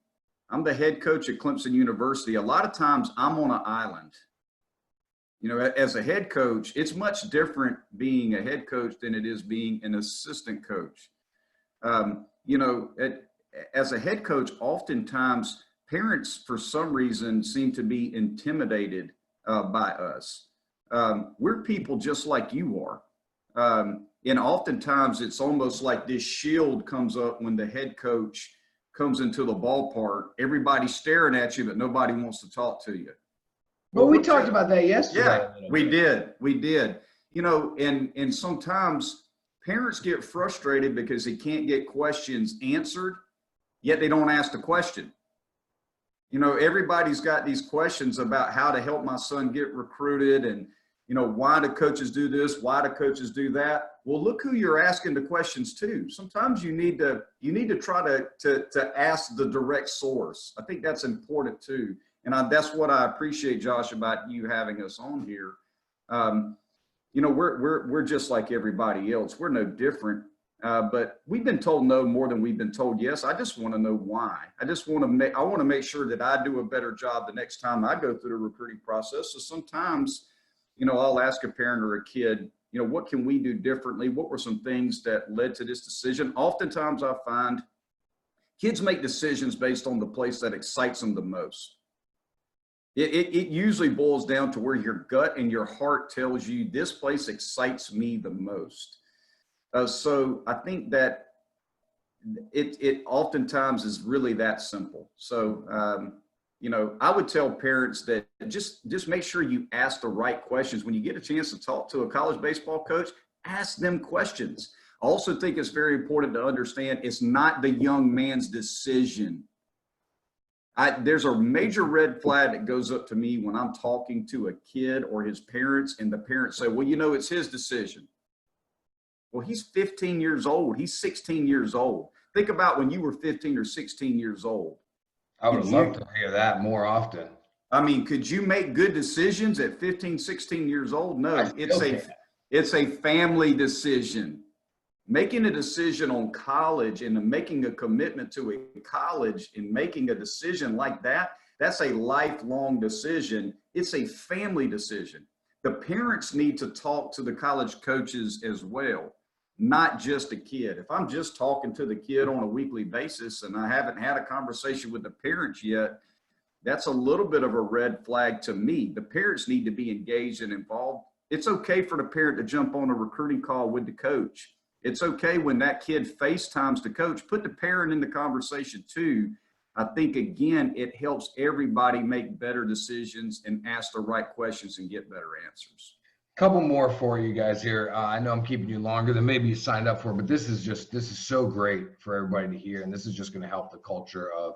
I'm the head coach at Clemson University. A lot of times I'm on an island. As a head coach, it's much different being a head coach than it is being an assistant coach. As a head coach, oftentimes parents, for some reason, seem to be intimidated by us. We're people just like you are. And oftentimes it's almost like this shield comes up when the head coach comes into the ballpark. Everybody's staring at you, but nobody wants to talk to you. Well, we talked about that yesterday. Yeah, we did. And sometimes parents get frustrated because they can't get questions answered. yet they don't ask the question. You know, everybody's got these questions about how to help my son get recruited, and, you know, why do coaches do this? Why do coaches do that? Well, look who you're asking the questions to. Sometimes you need to try to ask the direct source. I think that's important too. And that's what I appreciate, Josh, about you having us on here. You know, we're just like everybody else. We're no different. But we've been told no more than we've been told yes. I just want to know why. I want to make sure that I do a better job the next time I go through the recruiting process. So sometimes, you know, I'll ask a parent or a kid, you know, what can we do differently? What were some things that led to this decision? Oftentimes I find kids make decisions based on the place that excites them the most. It usually boils down to where your gut and your heart tells you this place excites me the most. So I think that it oftentimes is really that simple. So, you know, I would tell parents that just make sure you ask the right questions. When you get a chance to talk to a college baseball coach, ask them questions. I also think it's very important to understand it's not the young man's decision. There's a major red flag that goes up to me when I'm talking to a kid or his parents, and the parents say, well, you know, it's his decision. Well, he's 15 years old. He's 16 years old. Think about when you were 15 or 16 years old. I would love to hear that more often. I mean, could you make good decisions at 15, 16 years old? No, it's a family decision. Making a decision on college and making a commitment to a college and making a decision like that, that's a lifelong decision. It's a family decision. The parents need to talk to the college coaches as well, not just the kid. If I'm just talking to the kid on a weekly basis and I haven't had a conversation with the parents yet, that's a little bit of a red flag to me. The parents need to be engaged and involved. It's okay for the parent to jump on a recruiting call with the coach. It's okay when that kid FaceTimes the coach, put the parent in the conversation too. I think, again, it helps everybody make better decisions and ask the right questions and get better answers. Couple more for you guys here. I know I'm keeping you longer than maybe you signed up for, but this is so great for everybody to hear. And this is just going to help the culture of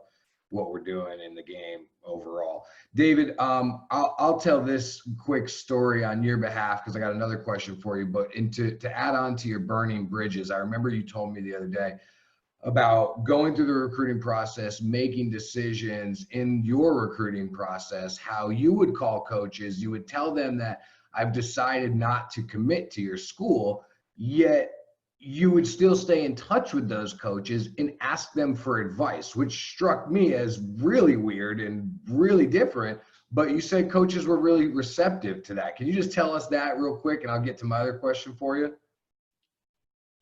what we're doing in the game overall. David, I'll tell this quick story on your behalf because I got another question for you, but to add on to your burning bridges, I remember you told me the other day about going through the recruiting process, making decisions in your recruiting process, how you would call coaches, you would tell them that I've decided not to commit to your school, yet you would still stay in touch with those coaches and ask them for advice, which struck me as really weird and really different. But you said coaches were really receptive to that. Can you just tell us that real quick, and I'll get to my other question for you?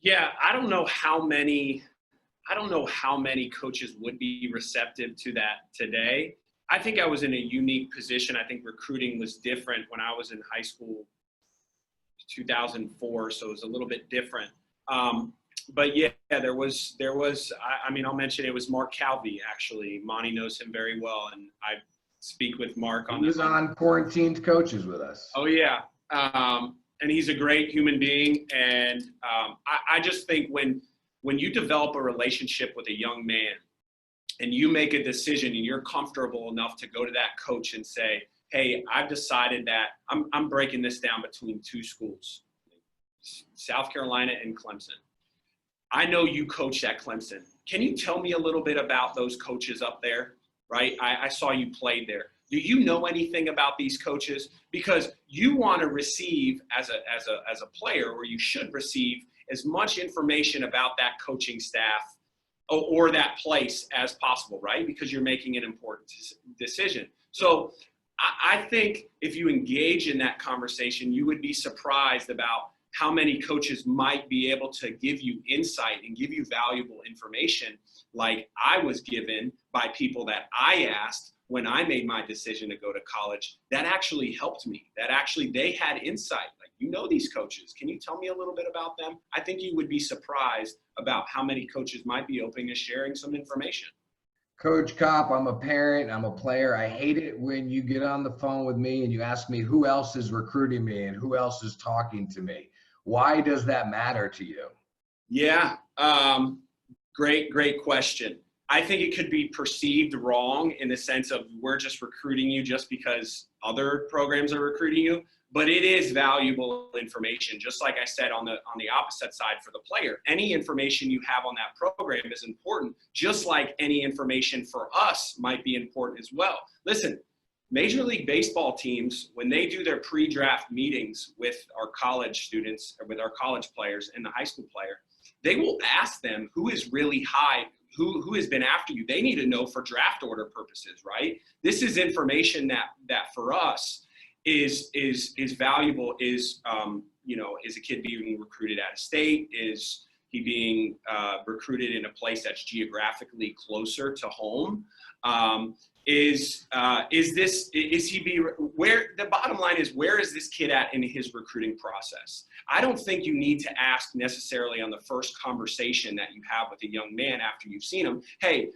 Yeah, I don't know how many coaches would be receptive to that today. I think I was in a unique position. I think recruiting was different when I was in high school, 2004, so it was a little bit different. But yeah, there was, I mean, I'll mention it was Mark Calvi, actually. Monte knows him very well, and I speak with Mark on He was on Quarantined Coaches with us. Oh, yeah. And he's a great human being. And I just think when you develop a relationship with a young man and you make a decision and you're comfortable enough to go to that coach and say, hey, I've decided that I'm breaking this down between two schools, South Carolina and Clemson. I know you coached at Clemson. Can you tell me a little bit about those coaches up there, right? I saw you played there. Do you know anything about these coaches? Because you want to receive as a player, or you should receive as much information about that coaching staff or that place as possible, right? Because you're making an important decision. So I think if you engage in that conversation, you would be surprised about how many coaches might be able to give you insight and give you valuable information like I was given by people that I asked when I made my decision to go to college. That actually helped me. That actually they had insight. Like, you know these coaches. Can you tell me a little bit about them? I think you would be surprised about how many coaches might be open to sharing some information. Coach Kopp, I'm a parent, I'm a player. I hate it when you get on the phone with me and you ask me who else is recruiting me and who else is talking to me. Why does that matter to you? Yeah, great question. I think it could be perceived wrong in the sense of we're just recruiting you just because other programs are recruiting you, but it is valuable information. Just like I said on the opposite side for the player, any information you have on that program is important, just like any information for us might be important as well. Listen, Major League Baseball teams, when they do their pre-draft meetings with our college students or with our college players and the high school player, they will ask them who is really high, who has been after you. They need to know for draft order purposes, right? This is information that for us is valuable. Is a kid being recruited out of state? Is he being recruited in a place that's geographically closer to home? Where the bottom line is, where is this kid at in his recruiting process? I don't think you need to ask necessarily on the first conversation that you have with a young man after you've seen him, hey,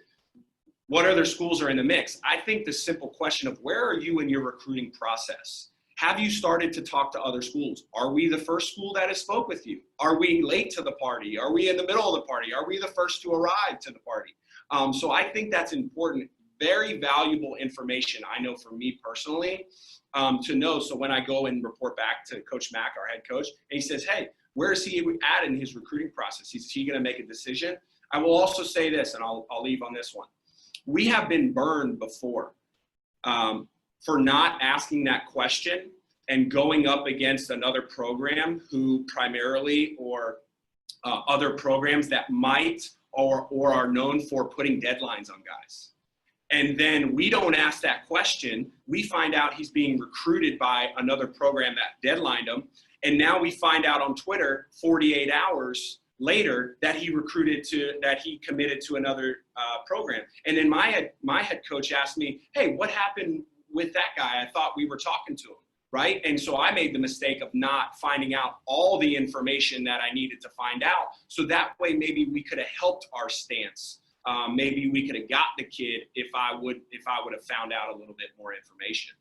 what other schools are in the mix? I think the simple question of where are you in your recruiting process? Have you started to talk to other schools? Are we the first school that has spoke with you? Are we late to the party? Are we in the middle of the party? Are we the first to arrive to the party? So I think that's important. Very valuable information, I know for me personally, to know. So when I go and report back to Coach Mack, our head coach, and he says, hey, where is he at in his recruiting process? Is he going to make a decision? I will also say this, and I'll leave on this one. We have been burned before for not asking that question and going up against another program who primarily or other programs that might or are known for putting deadlines on guys. And then we don't ask that question. We find out he's being recruited by another program that deadlined him. And now we find out on Twitter 48 hours later that he committed to another program. And then my head coach asked me, hey, what happened with that guy? I thought we were talking to him, right? And so I made the mistake of not finding out all the information that I needed to find out. So that way maybe we could have helped our stance. Maybe we could have got the kid if I would have found out a little bit more information.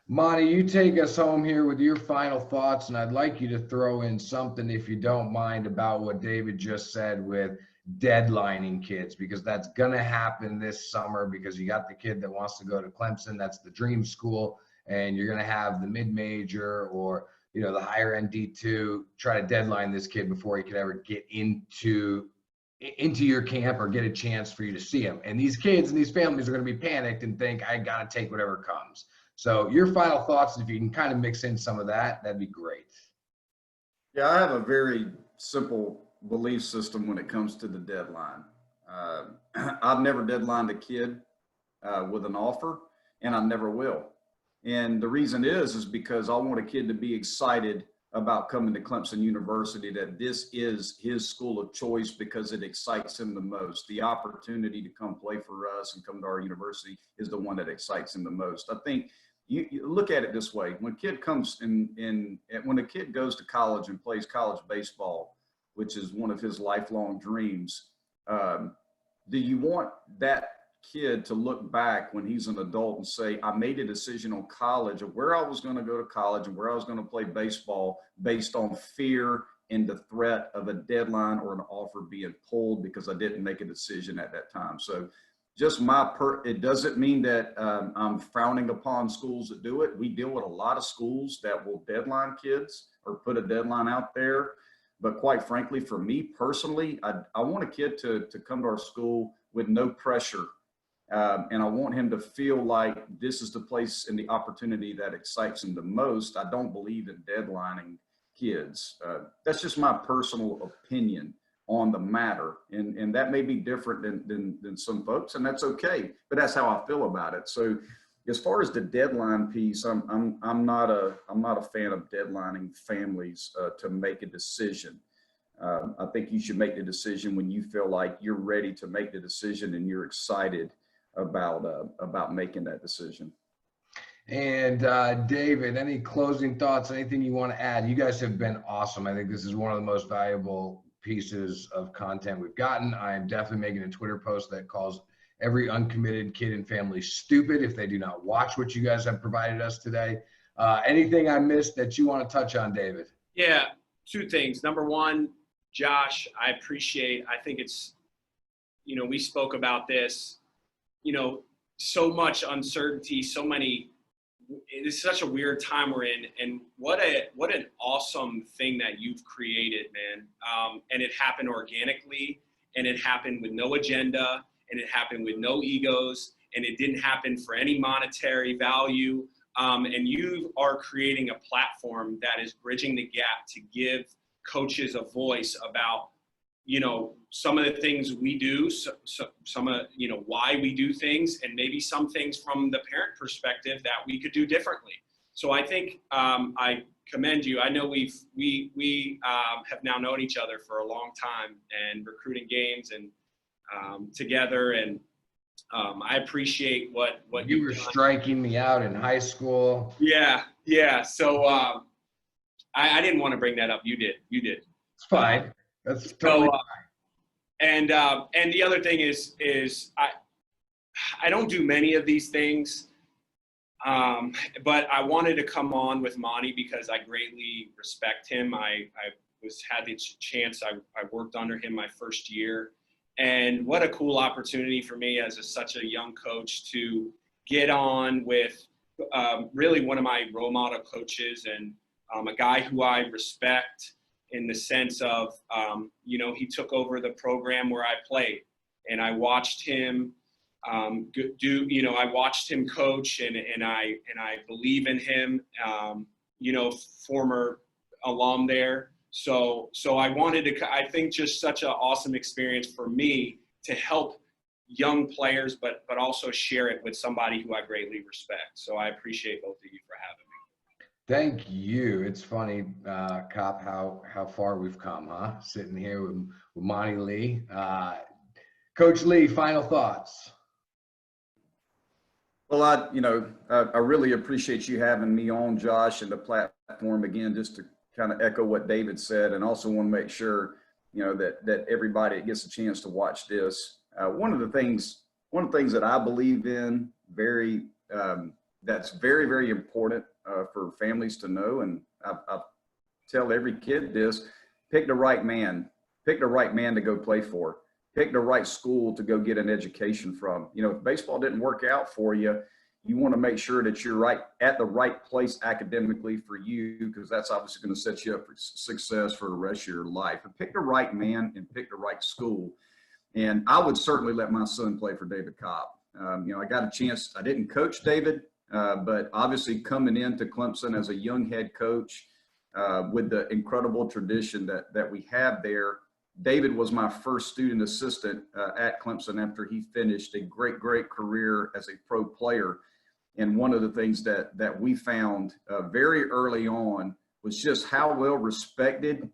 Monte, you take us home here with your final thoughts, and I'd like you to throw in something, if you don't mind, about what David just said with deadlining kids, because that's going to happen this summer, because you got the kid that wants to go to Clemson. That's the dream school. And you're going to have the mid-major or, the higher end D2 try to deadline this kid before he could ever get into your camp or get a chance for you to see him. And these kids and these families are going to be panicked and think, I got to take whatever comes. So your final thoughts, if you can kind of mix in some of that, that'd be great. Yeah, I have a very simple belief system when it comes to the deadline. I've never deadlined a kid with an offer, and I never will. And the reason is because I want a kid to be excited about coming to Clemson University, that this is his school of choice because it excites him the most. The opportunity to come play for us and come to our university is the one that excites him the most. I think you look at it this way: when a kid comes when a kid goes to college and plays college baseball, which is one of his lifelong dreams, do you want that kid to look back when he's an adult and say, I made a decision on college of where I was going to go to college and where I was going to play baseball based on fear and the threat of a deadline or an offer being pulled because I didn't make a decision at that time? So just it doesn't mean that I'm frowning upon schools that do it. We deal with a lot of schools that will deadline kids or put a deadline out there. But quite frankly, for me personally, I want a kid to come to our school with no pressure. And I want him to feel like this is the place and the opportunity that excites him the most. I don't believe in deadlining kids. That's just my personal opinion on the matter. And that may be different than some folks, and that's okay. But that's how I feel about it. So as far as the deadline piece, I'm not a fan of deadlining families to make a decision. I think you should make the decision when you feel like you're ready to make the decision and you're excited about making that decision. And David, any closing thoughts, anything you want to add? You guys have been awesome. I think this is one of the most valuable pieces of content we've gotten. I am definitely making a Twitter post that calls every uncommitted kid and family stupid if they do not watch what you guys have provided us today. Anything I missed that you want to touch on, David? Yeah, two things. Number one, Josh, I think it's we spoke about this, so much uncertainty, it is such a weird time we're in, and what an awesome thing that you've created, man. And it happened organically, and it happened with no agenda, and it happened with no egos, and it didn't happen for any monetary value. And you are creating a platform that is bridging the gap to give coaches a voice about, some of the things we do, some of, why we do things, and maybe some things from the parent perspective that we could do differently. So I think I commend you. I know we have now known each other for a long time and recruiting games and together, and I appreciate what you were striking me out in high school. Yeah. So I didn't want to bring that up. You did. It's fine. That's totally fine. And the other thing is I don't do many of these things, but I wanted to come on with Monte because I greatly respect him. I had the chance. I worked under him my first year, and what a cool opportunity for me as such a young coach to get on with really one of my role model coaches, and a guy who I respect in the sense of, he took over the program where I played, and I watched him I watched him coach, and I believe in him, former alum there. So I I think just such an awesome experience for me to help young players, but also share it with somebody who I greatly respect. So I appreciate both of you for having me. Thank you. It's funny, Kopp, how far we've come, huh? Sitting here with Monte Lee. Coach Lee, final thoughts. Well, I really appreciate you having me on, Josh, and the platform again, just to kind of echo what David said, and also want to make sure, that everybody gets a chance to watch this. One of the things that I believe in that's very, very important for families to know, and I tell every kid this: pick the right man to go play for. Pick the right school to go get an education from. If baseball didn't work out for you, you want to make sure that you're at the right place academically for you, because that's obviously going to set you up for success for the rest of your life. But pick the right man and pick the right school. And I would certainly let my son play for David Kopp. I got a chance. I didn't coach David, but obviously coming into Clemson as a young head coach with the incredible tradition that we have there, David was my first student assistant at Clemson after he finished a great career as a pro player. And one of the things that we found very early on was just how well respected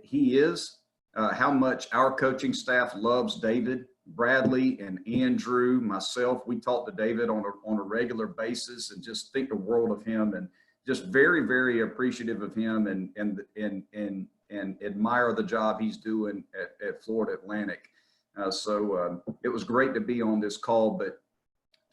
he is, how much our coaching staff loves David. Bradley and Andrew, myself, we talk to David on a regular basis and just think the world of him, and just very, very appreciative of him, and admire the job he's doing at Florida Atlantic. So it was great to be on this call, but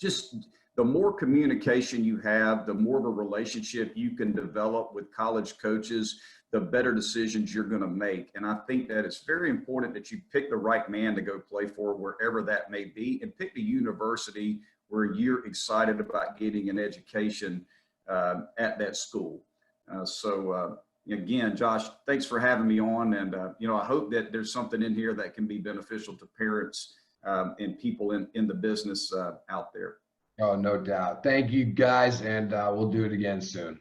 just the more communication you have, the more of a relationship you can develop with college coaches, the better decisions you're going to make. And I think that it's very important that you pick the right man to go play for, wherever that may be, and pick the university where you're excited about getting an education at that school. Again, Josh, thanks for having me on. And, I hope that there's something in here that can be beneficial to parents and people in the business out there. Oh, no doubt. Thank you, guys, and we'll do it again soon.